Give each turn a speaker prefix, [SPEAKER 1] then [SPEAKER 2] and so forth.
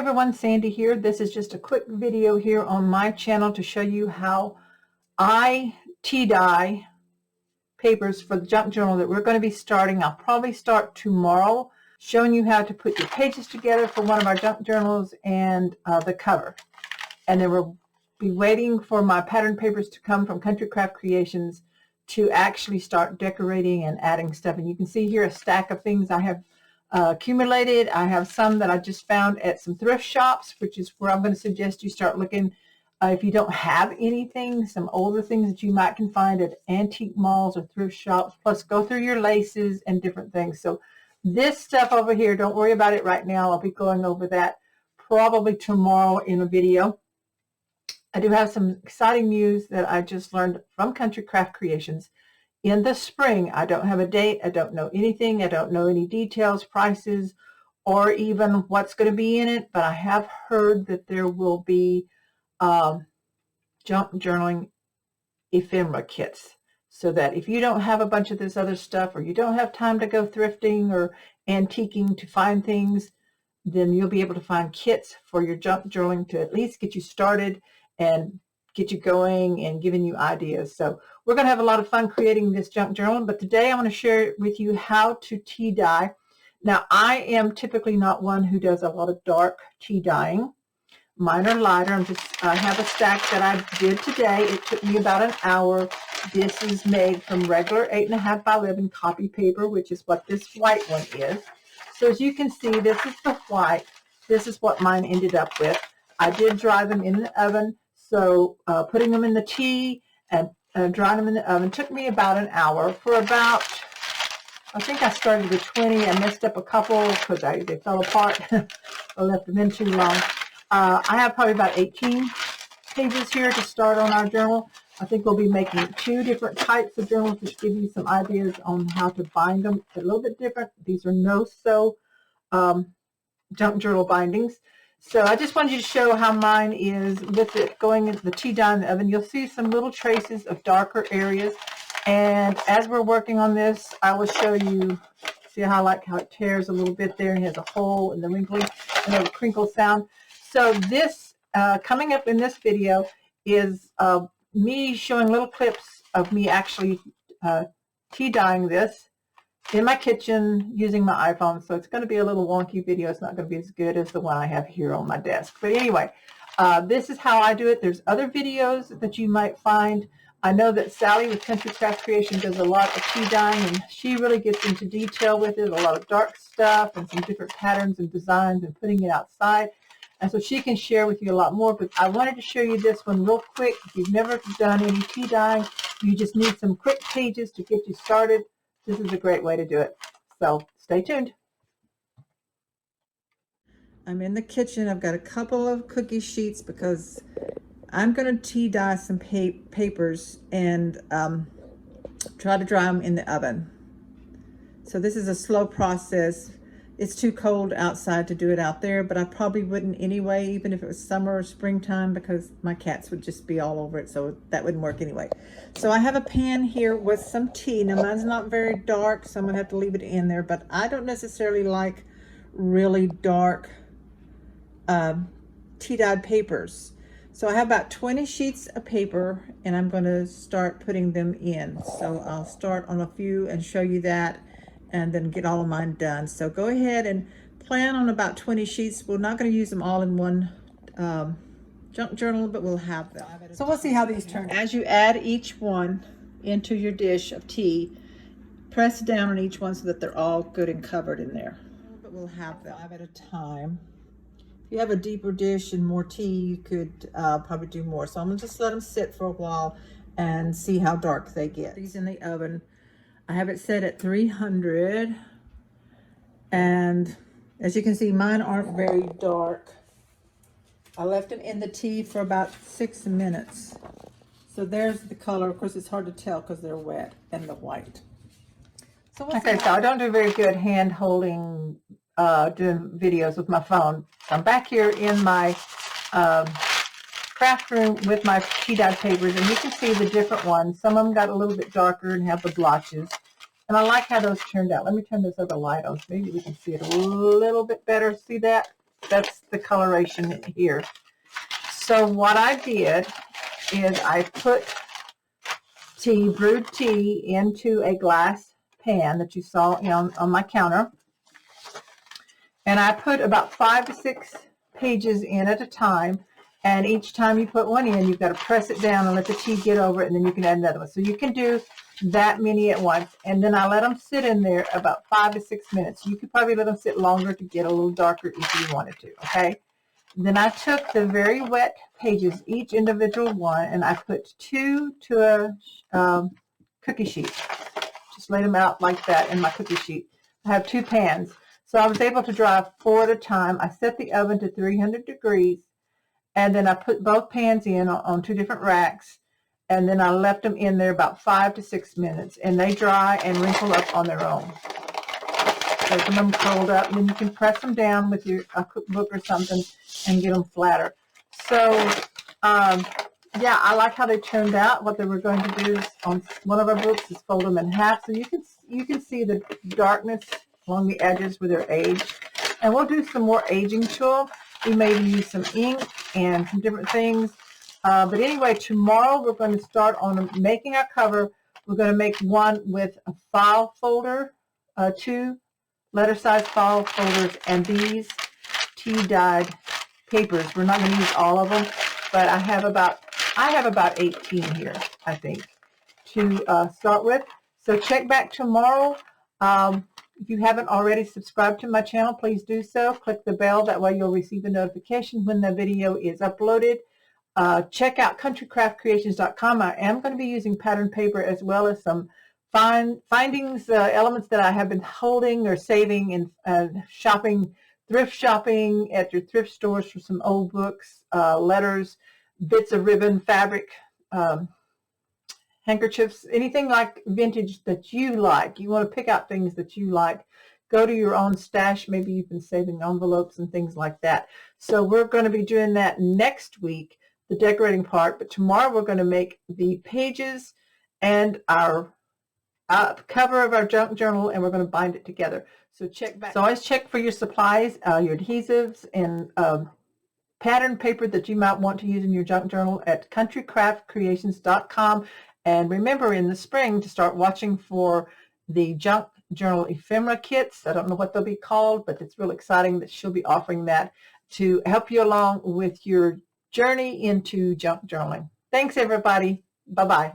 [SPEAKER 1] everyone, Sandy here. This is just a quick video here on my channel to show you how I tea dye papers for the junk journal that we're going to be starting. I'll probably start tomorrow, showing you how to put your pages together for one of our junk journals and the cover. And then we'll be waiting for my pattern papers to come from Country Craft Creations to actually start decorating and adding stuff. And you can see here a stack of things I have accumulated. I have some that I just found at some thrift shops, which is where I'm going to suggest you start looking if you don't have anything, some older things that you might can find at antique malls or thrift shops, plus go through your laces and different things. So this stuff over here, don't worry about it right now. I'll be going over that probably tomorrow in a video. I do have some exciting news that I just learned from Country Craft Creations. In the spring, I don't have a date, I don't know anything, I don't know any details, prices, or even what's going to be in it, but I have heard that there will be junk journaling ephemera kits, so that if you don't have a bunch of this other stuff, or you don't have time to go thrifting or antiquing to find things, then you'll be able to find kits for your junk journaling to at least get you started and get you going and giving you ideas. So we're going to have a lot of fun creating this junk journal, but today I want to share with you how to tea dye. Now, I am typically not one who does a lot of dark tea dyeing. Mine are lighter. I have a stack that I did today. It took me about an hour. This is made from regular 8.5 by 11 copy paper, which is what this white one is. So as you can see, this is the white. This is what mine ended up with. I did dry them in the oven. So putting them in the tea and drying them in the oven took me about an hour for about, I think I started with 20. I messed up a couple because they fell apart. I left them in too long. I have probably about 18 pages here to start on our journal. I think we'll be making 2 different types of journals to give you some ideas on how to bind them. They're a little bit different. These are no-sew junk journal bindings. So I just wanted you to show how mine is with it going into the tea dye in the oven. You'll see some little traces of darker areas. And as we're working on this, I will show you, see how it tears a little bit there and has a hole and the wrinkling and the crinkle sound. So this, coming up in this video is me showing little clips of me actually tea dyeing this in my kitchen using my iPhone. So it's going to be a little wonky video. It's not going to be as good as the one I have here on my desk. But anyway, this is how I do it. There's other videos that you might find. I know that Sally with Country Craft Creation does a lot of tea dyeing, and she really gets into detail with it, a lot of dark stuff and some different patterns and designs and putting it outside. And so she can share with you a lot more, but I wanted to show you this one real quick. If you've never done any tea dyeing, you just need some quick pages to get you started. This is a great way to do it. So stay tuned. I'm in the kitchen. I've got a couple of cookie sheets because I'm going to tea dye some papers and try to dry them in the oven. So this is a slow process. It's too cold outside to do it out there, but I probably wouldn't anyway, even if it was summer or springtime, because my cats would just be all over it, so that wouldn't work anyway. So I have a pan here with some tea. Now mine's not very dark, so I'm gonna have to leave it in there, but I don't necessarily like really dark tea-dyed papers. So I have about 20 sheets of paper, and I'm gonna start putting them in. So I'll start on a few and show you that, and then get all of mine done. So go ahead and plan on about 20 sheets. We're not going to use them all in one junk journal, but we'll have them. So we'll see how these turn. As you add each one into your dish of tea, press down on each one so that they're all good and covered in there. But we'll have them 5 at a time. If you have a deeper dish and more tea, you could probably do more. So I'm gonna just let them sit for a while and see how dark they get. These in the oven. I have it set at 300, and as you can see, mine aren't very dark. I left them in the tea for about 6 minutes. So there's the color. Of course, it's hard to tell because they're wet, and the white. So okay, so I don't do very good hand holding, doing videos with my phone. I'm back here in my craft room with my tea dye papers, and you can see the different ones. Some of them got a little bit darker and have the blotches, and I like how those turned out. Let me turn this other light on so maybe we can see it a little bit better. See that? that's the coloration here. So what I did is I put brewed tea into a glass pan that you saw on my counter. And I put about 5 to 6 pages in at a time. And each time you put one in, you've got to press it down and let the tea get over it, and then you can add another one. So you can do that many at once. And then I let them sit in there about 5 to 6 minutes. You could probably let them sit longer to get a little darker if you wanted to, okay? Then I took the very wet pages, each individual one, and I put 2 to a cookie sheet. Just laid them out like that in my cookie sheet. I have 2 pans. So I was able to dry 4 at a time. I set the oven to 300 degrees, and then I put both pans in on 2 different racks, and then I left them in there about 5 to 6 minutes, and they dry and wrinkle up on their own. So some of them curled up, and then you can press them down with your cookbook or something and get them flatter. So, yeah, I like how they turned out. What they were going to do is, on one of our books, is fold them in half, so you can see the darkness along the edges with their age. And we'll do some more aging to them. We may use some ink and some different things. But anyway, tomorrow we're going to start on making our cover. We're going to make one with a file folder, 2 letter-size file folders, and these tea-dyed papers. We're not going to use all of them, but I have about 18 here, I think, to start with. So check back tomorrow. If you haven't already subscribed to my channel, please do so. Click the bell. That way you'll receive a notification when the video is uploaded. Check out countrycraftcreations.com. I am going to be using pattern paper as well as some findings, elements that I have been holding or saving in shopping, thrift shopping at your thrift stores for some old books, letters, bits of ribbon, fabric, handkerchiefs, anything like vintage that you like. You want to pick out things that you like. Go to your own stash. Maybe you've been saving envelopes and things like that. So we're going to be doing that next week, the decorating part. But tomorrow we're going to make the pages and our cover of our junk journal, and we're going to bind it together. So check back. So always check for your supplies, your adhesives, and pattern paper that you might want to use in your junk journal at countrycraftcreations.com. And remember, in the spring, to start watching for the junk journal ephemera kits. I don't know what they'll be called, but it's real exciting that she'll be offering that to help you along with your journey into junk journaling. Thanks, everybody. Bye-bye.